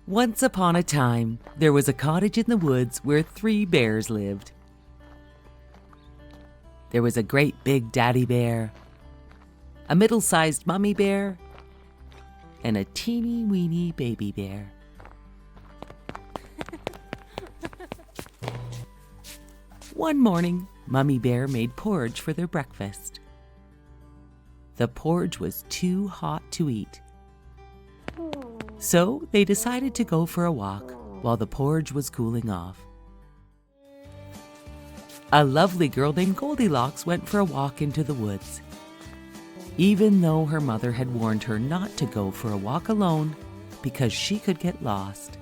Once upon a time, there was a cottage in the woods where 3 bears lived. There was a great big daddy bear, a middle-sized mummy bear, and a teeny-weeny baby bear. One morning, Mummy Bear made porridge for their breakfast. The porridge was too hot to eat. So they decided to go for a walk while the porridge was cooling off. A lovely girl named Goldilocks went for a walk into the woods. Even though her mother had warned her not to go for a walk alone because she could get lost.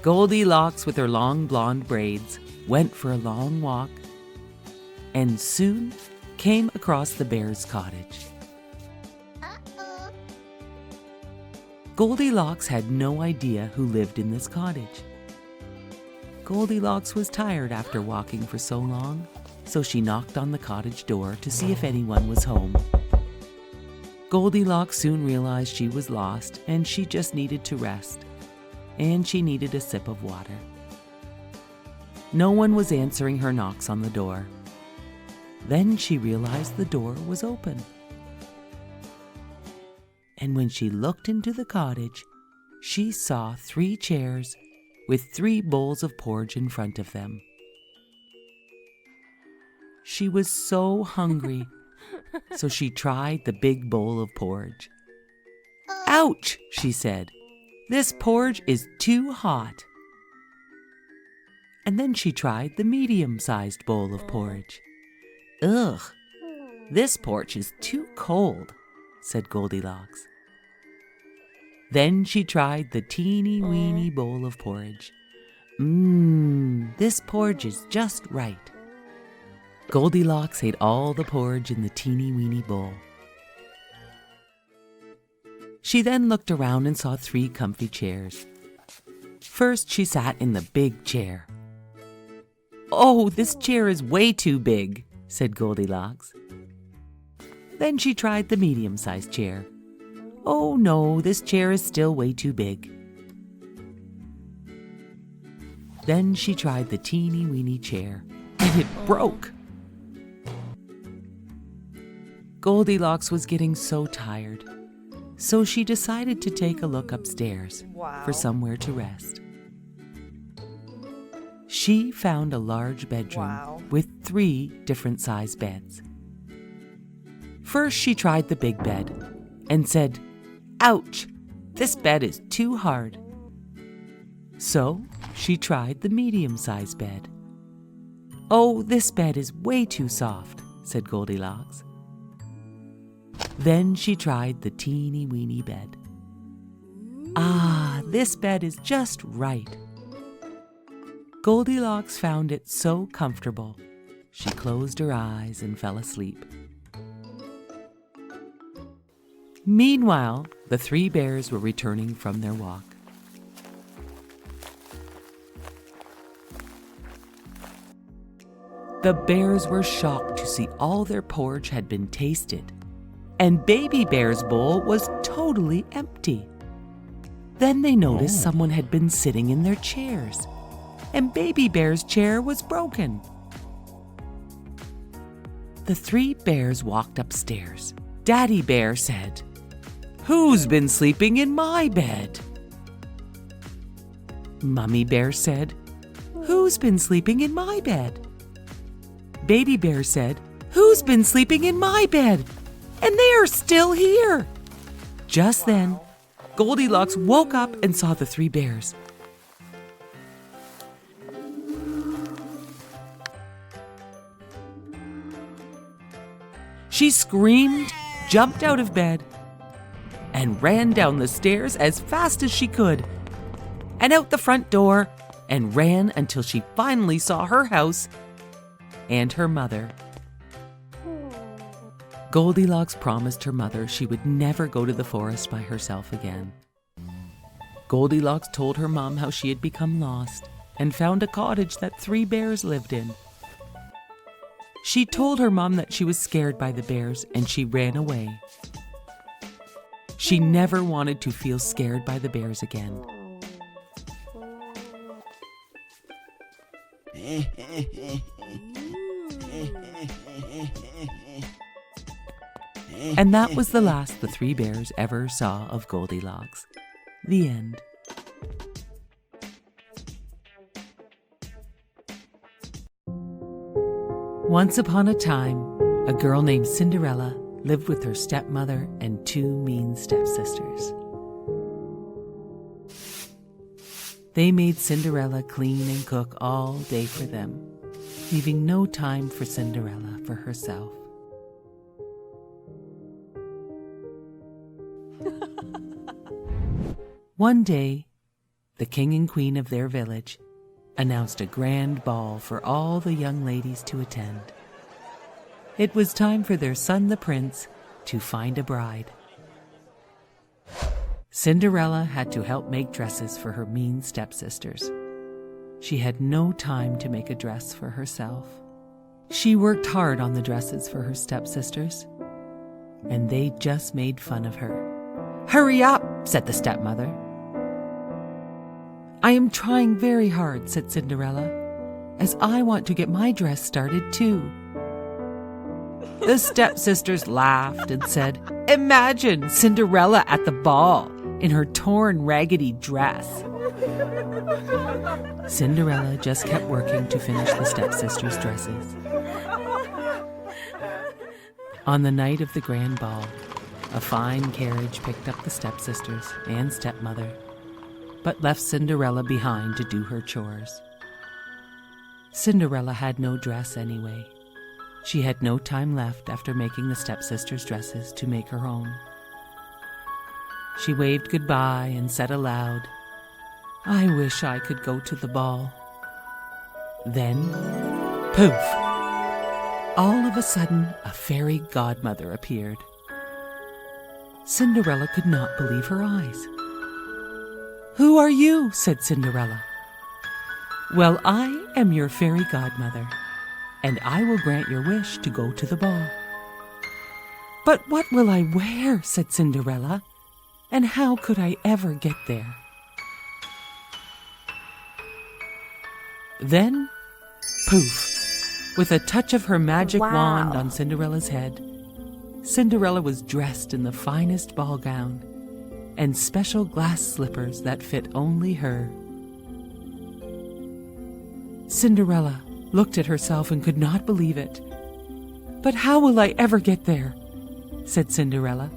Goldilocks, with her long blonde braids, went for a long walk and soon came across the bear's cottage. Goldilocks had no idea who lived in this cottage. Goldilocks was tired after walking for so long, so she knocked on the cottage door to see if anyone was home. Goldilocks soon realized she was lost and she just needed to rest, and she needed a sip of water. No one was answering her knocks on the door. Then she realized the door was open. And when she looked into the cottage, she saw 3 chairs with 3 bowls of porridge in front of them. She was so hungry, so she tried the big bowl of porridge. "Ouch," she said. "This porridge is too hot." And then she tried the medium-sized bowl of porridge. "Ugh, this porridge is too cold," said Goldilocks. Then she tried the teeny-weeny bowl of porridge. This porridge is just right." Goldilocks ate all the porridge in the teeny-weeny bowl. She then looked around and saw 3 comfy chairs. First, she sat in the big chair. "Oh, this chair is way too big," said Goldilocks. Then she tried the medium-sized chair. "Oh no, this chair is still way too big." Then she tried the teeny-weeny chair, and it broke. Goldilocks was getting so tired, so she decided to take a look upstairs for somewhere to rest. She found a large bedroom with 3 different size beds. First, she tried the big bed and said, "Ouch, this bed is too hard." So she tried the medium-sized bed. "Oh, this bed is way too soft," said Goldilocks. Then she tried the teeny-weeny bed. "Ah, this bed is just right." Goldilocks found it so comfortable, she closed her eyes and fell asleep. Meanwhile, the 3 bears were returning from their walk. The bears were shocked to see all their porridge had been tasted, and Baby Bear's bowl was totally empty. Then they noticed someone had been sitting in their chairs, and Baby Bear's chair was broken. The 3 bears walked upstairs. Daddy Bear said, "Who's been sleeping in my bed?" Mummy Bear said, "Who's been sleeping in my bed?" Baby Bear said, "Who's been sleeping in my bed? And they are still here." Just then, Goldilocks woke up and saw the 3 bears. She screamed, jumped out of bed, and ran down the stairs as fast as she could, and out the front door, and ran until she finally saw her house and her mother. Goldilocks promised her mother she would never go to the forest by herself again. Goldilocks told her mom how she had become lost and found a cottage that 3 bears lived in. She told her mom that she was scared by the bears and she ran away. She never wanted to feel scared by the bears again, And that was the last the three bears ever saw of Goldilocks. The end. Once upon a time, a girl named Cinderella lived with her stepmother and two mean stepsisters. They made Cinderella clean and cook all day for them, leaving no time for Cinderella for herself. One day, the king and queen of their village announced a grand ball for all the young ladies to attend. It was time for their son, the prince, to find a bride. Cinderella had to help make dresses for her mean stepsisters. She had no time to make a dress for herself. She worked hard on the dresses for her stepsisters, and they just made fun of her. "Hurry up," said the stepmother. "I am trying very hard," said Cinderella, "as I want to get my dress started too." The stepsisters laughed and said, "Imagine Cinderella at the ball in her torn, raggedy dress." Cinderella just kept working to finish the stepsisters' dresses. On the night of the grand ball, a fine carriage picked up the stepsisters and stepmother, but left Cinderella behind to do her chores. Cinderella had no dress anyway. She had no time left after making the stepsisters' dresses to make her own. She waved goodbye and said aloud, "I wish I could go to the ball." Then, poof! All of a sudden, a fairy godmother appeared. Cinderella could not believe her eyes. "Who are you?" said Cinderella. "Well, I am your fairy godmother, and I will grant your wish to go to the ball." "But what will I wear?" said Cinderella, "and how could I ever get there?" Then, poof! With a touch of her magic wand on Cinderella's head, Cinderella was dressed in the finest ball gown and special glass slippers that fit only her. Cinderella looked at herself and could not believe it. "But how will I ever get there?" said Cinderella.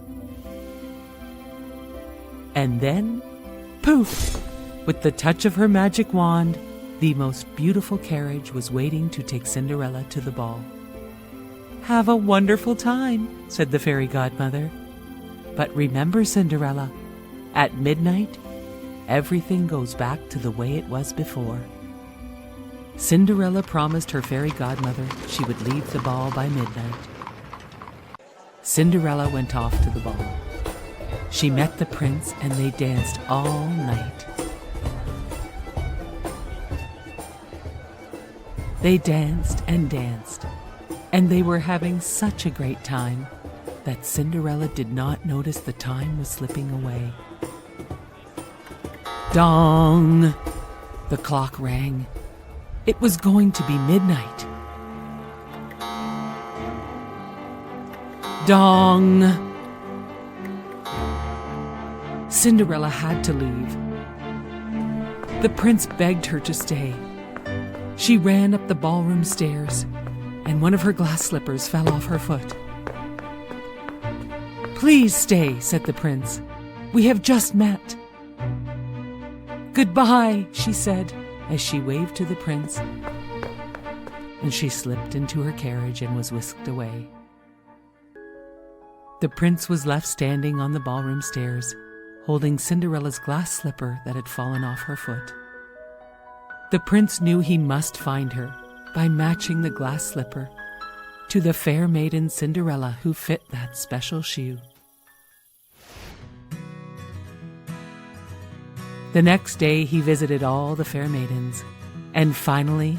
And then, poof! With the touch of her magic wand, the most beautiful carriage was waiting to take Cinderella to the ball. "Have a wonderful time," said the fairy godmother. "But remember, Cinderella, at midnight, everything goes back to the way it was before." Cinderella promised her fairy godmother she would leave the ball by midnight. Cinderella went off to the ball. She met the prince and they danced all night. They danced, and they were having such a great time that Cinderella did not notice the time was slipping away. Dong! The clock rang. It was going to be midnight. Dong! Cinderella had to leave. The prince begged her to stay. She ran up the ballroom stairs, and one of her glass slippers fell off her foot. "Please stay," said the prince. "We have just met." "Goodbye," she said, as she waved to the prince, and she slipped into her carriage and was whisked away. The prince was left standing on the ballroom stairs, holding Cinderella's glass slipper that had fallen off her foot. The prince knew he must find her by matching the glass slipper to the fair maiden Cinderella who fit that special shoe. The next day he visited all the fair maidens and finally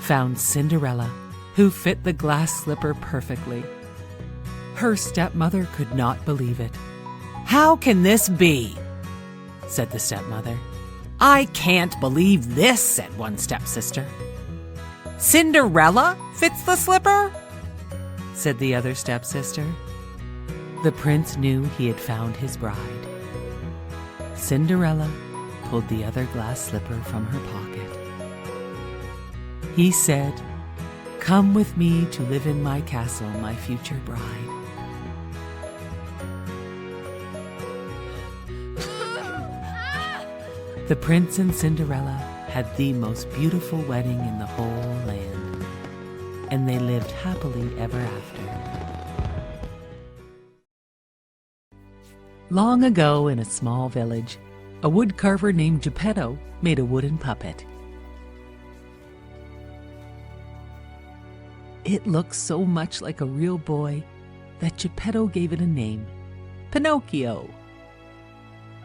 found Cinderella, who fit the glass slipper perfectly. Her stepmother could not believe it. "How can this be?" said the stepmother. "I can't believe this," said one stepsister. Cinderella fits the slipper?" said the other stepsister. The prince knew he had found his bride. Cinderella pulled the other glass slipper from her pocket. He said, "Come with me to live in my castle, my future bride." The prince and Cinderella had the most beautiful wedding in the whole land, and they lived happily ever after. Long ago, in a small village, a woodcarver named Geppetto made a wooden puppet. It looked so much like a real boy that Geppetto gave it a name, Pinocchio.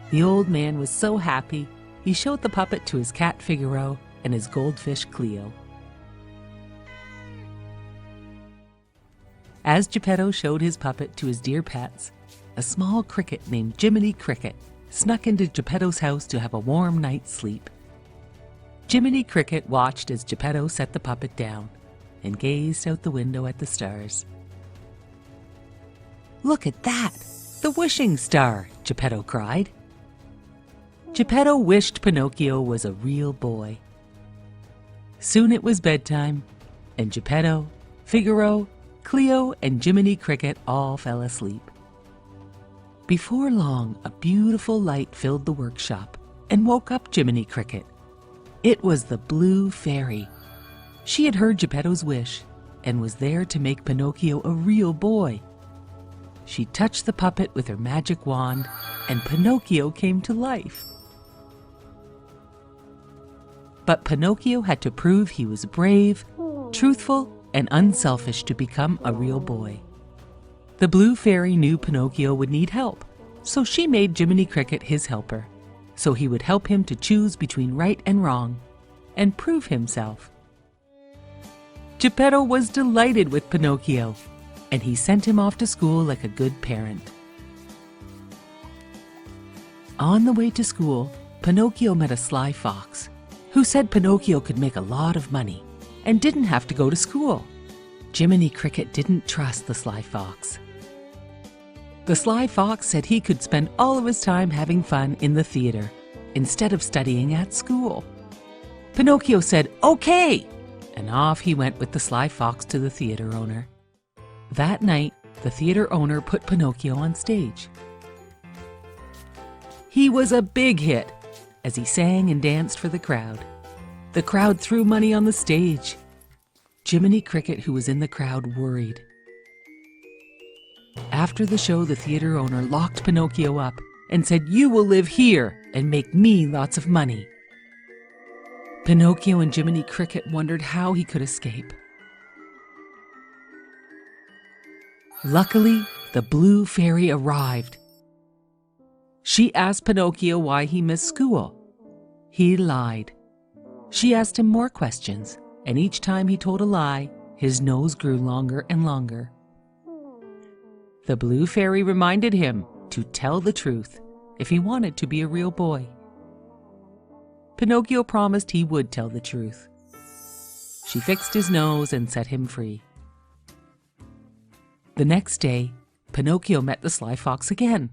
The old man was so happy, he showed the puppet to his cat Figaro and his goldfish Cleo. As Geppetto showed his puppet to his dear pets, a small cricket named Jiminy Cricket snuck into Geppetto's house to have a warm night's sleep. Jiminy Cricket watched as Geppetto set the puppet down and gazed out the window at the stars. "Look at that! The wishing star!" Geppetto cried. Geppetto wished Pinocchio was a real boy. Soon it was bedtime, and Geppetto, Figaro, Cleo, and Jiminy Cricket all fell asleep. Before long, a beautiful light filled the workshop and woke up Jiminy Cricket. It was the Blue Fairy. She had heard Geppetto's wish and was there to make Pinocchio a real boy. She touched the puppet with her magic wand, and Pinocchio came to life. But Pinocchio had to prove he was brave, truthful, and unselfish to become a real boy. The Blue Fairy knew Pinocchio would need help, so she made Jiminy Cricket his helper, so he would help him to choose between right and wrong, and prove himself. Geppetto was delighted with Pinocchio, and he sent him off to school like a good parent. On the way to school, Pinocchio met a sly fox, who said Pinocchio could make a lot of money and didn't have to go to school. Jiminy Cricket didn't trust the sly fox. The sly fox said he could spend all of his time having fun in the theater instead of studying at school. Pinocchio said, "Okay!" and off he went with the sly fox to the theater owner. That night, the theater owner put Pinocchio on stage. He was a big hit as he sang and danced for the crowd. The crowd threw money on the stage. Jiminy Cricket, who was in the crowd, worried. After the show, the theater owner locked Pinocchio up and said, "You will live here and make me lots of money." Pinocchio and Jiminy Cricket wondered how he could escape. Luckily, the Blue Fairy arrived. She asked Pinocchio why he missed school. He lied. She asked him more questions, and each time he told a lie, his nose grew longer and longer. The Blue Fairy reminded him to tell the truth if he wanted to be a real boy. Pinocchio promised he would tell the truth. She fixed his nose and set him free. The next day, Pinocchio met the sly fox again.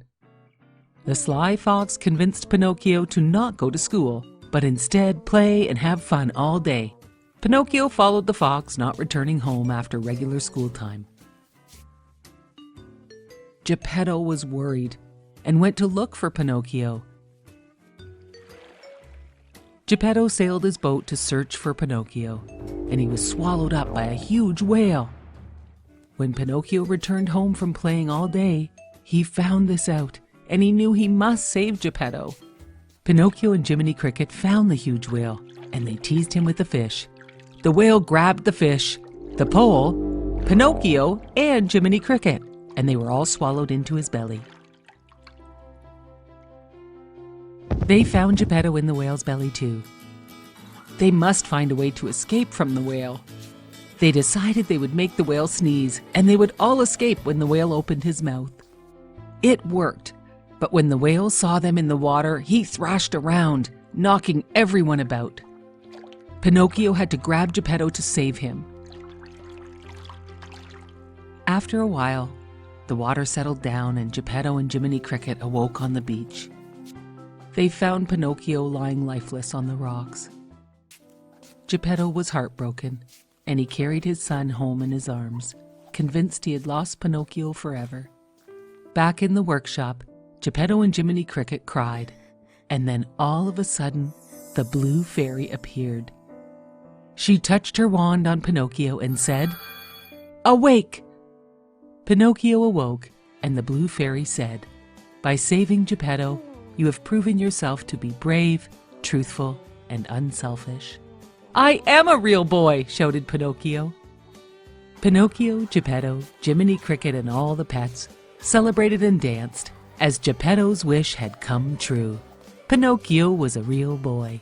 The sly fox convinced Pinocchio to not go to school, but instead play and have fun all day. Pinocchio followed the fox, not returning home after regular school time. Geppetto was worried and went to look for Pinocchio. Geppetto sailed his boat to search for Pinocchio, and he was swallowed up by a huge whale. When Pinocchio returned home from playing all day, he found this out, and he knew he must save Geppetto. Pinocchio and Jiminy Cricket found the huge whale, and they teased him with the fish. The whale grabbed the fish, the pole, Pinocchio, and Jiminy Cricket, and they were all swallowed into his belly. They found Geppetto in the whale's belly too. They must find a way to escape from the whale. They decided they would make the whale sneeze, and they would all escape when the whale opened his mouth. It worked, but when the whale saw them in the water, he thrashed around, knocking everyone about. Pinocchio had to grab Geppetto to save him. After a while, the water settled down and Geppetto and Jiminy Cricket awoke on the beach. They found Pinocchio lying lifeless on the rocks. Geppetto was heartbroken, and he carried his son home in his arms, convinced he had lost Pinocchio forever. Back in the workshop, Geppetto and Jiminy Cricket cried, and then all of a sudden, the blue fairy appeared. She touched her wand on Pinocchio and said, "Awake!" Pinocchio awoke, and the blue fairy said, "By saving Geppetto, you have proven yourself to be brave, truthful, and unselfish." "I am a real boy!" shouted Pinocchio. Pinocchio, Geppetto, Jiminy Cricket, and all the pets celebrated and danced as Geppetto's wish had come true. Pinocchio was a real boy.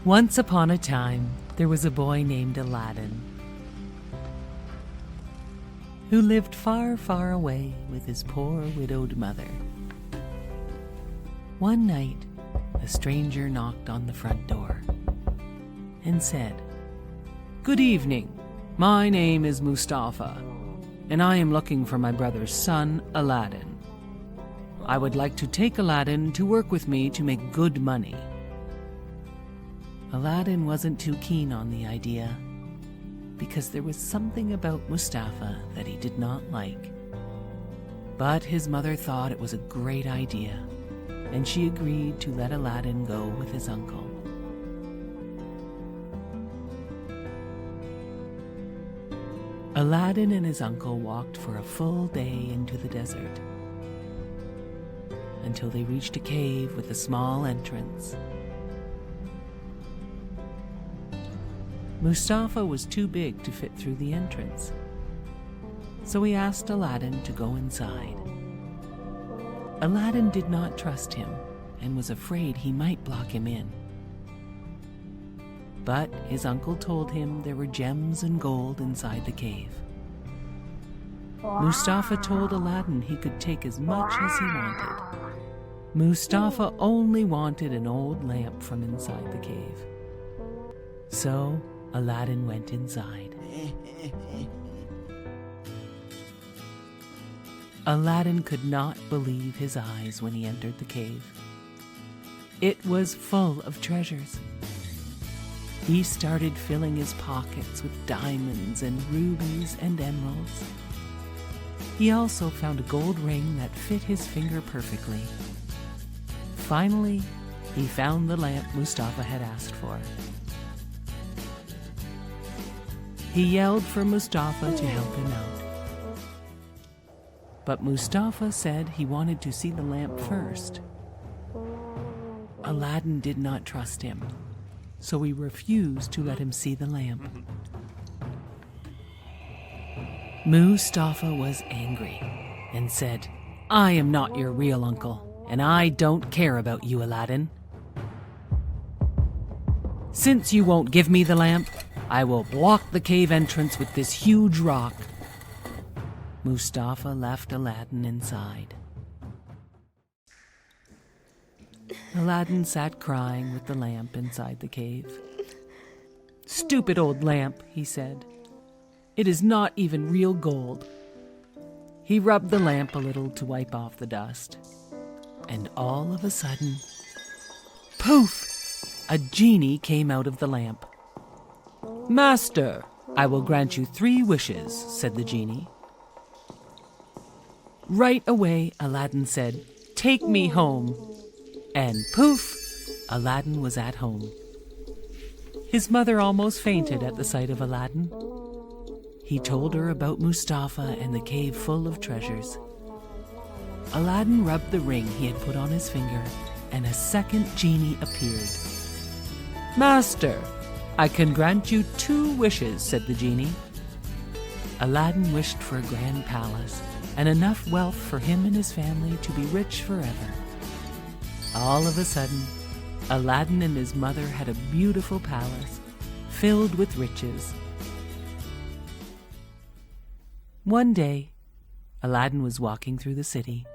Once upon a time, there was a boy named Aladdin who lived far, far away with his poor widowed mother. One night, a stranger knocked on the front door and said, "Good evening. My name is Mustafa, and I am looking for my brother's son, Aladdin. I would like to take Aladdin to work with me to make good money." Aladdin wasn't too keen on the idea because there was something about Mustafa that he did not like. But his mother thought it was a great idea, and she agreed to let Aladdin go with his uncle. Aladdin and his uncle walked for a full day into the desert until they reached a cave with a small entrance. Mustafa was too big to fit through the entrance, so he asked Aladdin to go inside. Aladdin did not trust him and was afraid he might block him in. But his uncle told him there were gems and gold inside the cave. Mustafa told Aladdin he could take as much as he wanted. Mustafa only wanted an old lamp from inside the cave. So Aladdin went inside. Aladdin could not believe his eyes when he entered the cave. It was full of treasures. He started filling his pockets with diamonds and rubies and emeralds. He also found a gold ring that fit his finger perfectly. Finally, he found the lamp Mustafa had asked for. He yelled for Mustafa to help him out. But Mustafa said he wanted to see the lamp first. Aladdin did not trust him, so he refused to let him see the lamp. Mustafa was angry and said, "I am not your real uncle, and I don't care about you, Aladdin. Since you won't give me the lamp, I will block the cave entrance with this huge rock." Mustafa left Aladdin inside. Aladdin sat crying with the lamp inside the cave. "Stupid old lamp," he said. "It is not even real gold." He rubbed the lamp a little to wipe off the dust. And all of a sudden, poof! A genie came out of the lamp. "Master, I will grant you 3 wishes," said the genie. Right away, Aladdin said, "Take me home." And poof, Aladdin was at home. His mother almost fainted at the sight of Aladdin. He told her about Mustafa and the cave full of treasures. Aladdin rubbed the ring he had put on his finger, and a second genie appeared. "Master, I can grant you 2 wishes," said the genie. Aladdin wished for a grand palace and enough wealth for him and his family to be rich forever. All of a sudden, Aladdin and his mother had a beautiful palace filled with riches. One day, Aladdin was walking through the city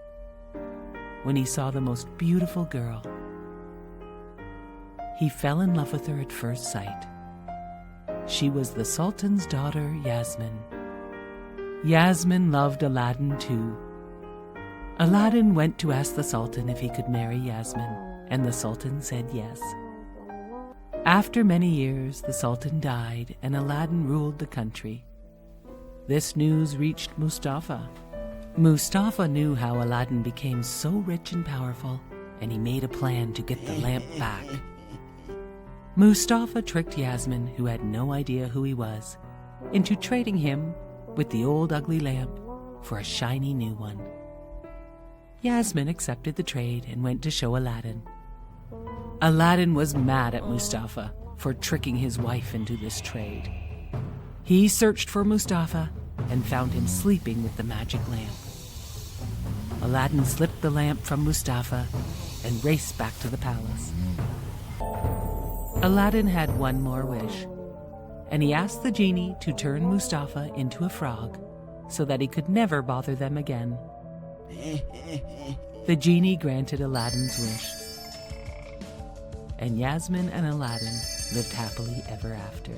when he saw the most beautiful girl. he fell in love with her at first sight. She was the Sultan's daughter, Yasmin. Yasmin loved Aladdin too. Aladdin went to ask the Sultan if he could marry Yasmin, and the Sultan said yes. After many years, the Sultan died, and Aladdin ruled the country. This news reached Mustafa. Mustafa knew how Aladdin became so rich and powerful, and he made a plan to get the lamp back. Mustafa tricked Yasmin, who had no idea who he was, into trading him with the old ugly lamp for a shiny new one. Yasmin accepted the trade and went to show Aladdin. Aladdin was mad at Mustafa for tricking his wife into this trade. He searched for Mustafa and found him sleeping with the magic lamp. Aladdin slipped the lamp from Mustafa and raced back to the palace. Aladdin had one more wish, and he asked the genie to turn Mustafa into a frog so that he could never bother them again. The genie granted Aladdin's wish, and Yasmin and Aladdin lived happily ever after.